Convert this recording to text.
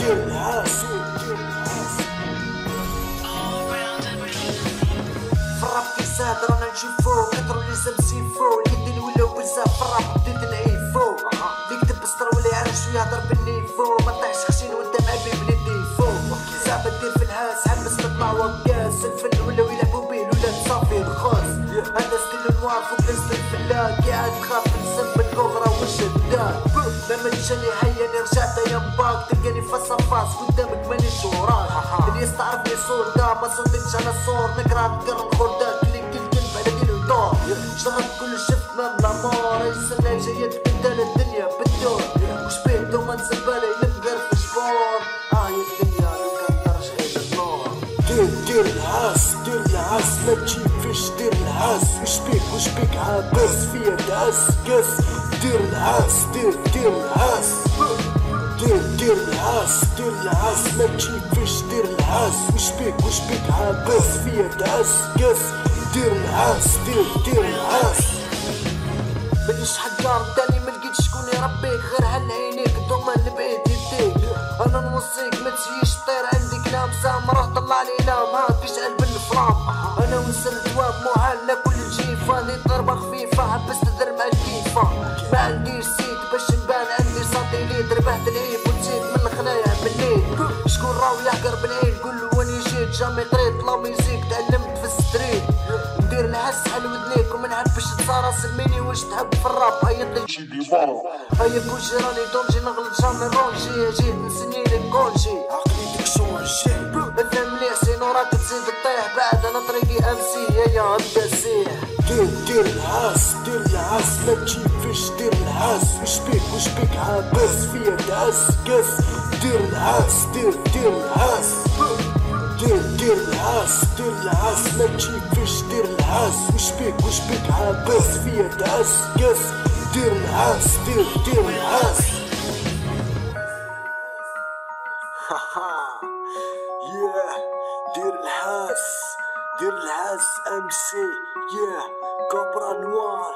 دير العاس فراب كيساد رانا نشوفو كترو لي سمسيفو اليدين ولاو بزاف فراب بديت نعيفو اللي كتب بسطر ولا يعرف شويه يهضر بالنيفو ما طيحش خشين وانت مع بلي ديفو زعما دير في الهاس حبس تطلع وكاس الفن ولاو يلعبو بيه ولا تصافي الخاص هذا ستيل نوار فوق ستيل فلاك قاعد تخاف نسب الكوبرا وش الدار لما تجاني حياني رجعت يا باك تلقاني فاس فاس قدامك مانيش وراك اللي يستعرفني صور دا ما صدقتش على الصور نقرا نقرا خردات اللي كل كلمة على دين ودور شرب كل شفت مام لامور يسنى جاية تبدل الدنيا بالدور وش بيه دوما زبالة يلم غير في شبور يا الدنيا لو كان درج عيد النور دير العاس ما تجيبش دير العاس وش بيك عابس فيا دعس قاس دير العاس دير العاس دير العاس ما تجيبش دير العاس وش بيك عابس فيا دعس قاس دير العاس دير العاس مانيش حقار داني ملقيت شكون يربيك غير هالعينيك الضمان بعيد يديك انا نوصيك ما تجيش طير عندي كلام سامره طلع لي لام هاك اجعل بالفرام انا ونسر الدواب معال ناكل الجيفان ضربه خفيفه حبست تدر مع الكيفه ما عنديش سيت باش نبان عندي ساتيليت ربحت العيب ونسيت من الخنايا بالليل شكون راهو يحقر بالعين قول واني جيت جامي طريت لا ميوزيك تعلمت في الستريت ندير الحس على ودنيك وما نحبش تصارى سميني واش تحب في الراب هيا شي ديفار هيا بوجي راني دونجي نغلط جامي رونجي جيت نسني لك كونجي عقليتك شونجي افهم مليح سينو راك تزيد تطيح بعد انا طريقي امسي هيا هبدا سيح دير العاس ما تجيبش دير العاس وش بيك عابس فيا دعس قاس دير العاس دير العاس دير العاس ما تجيبش دير العاس وش بيك عابس فيا دعس قاس دير العاس دير العاس دير العاس MC كوبرا نوار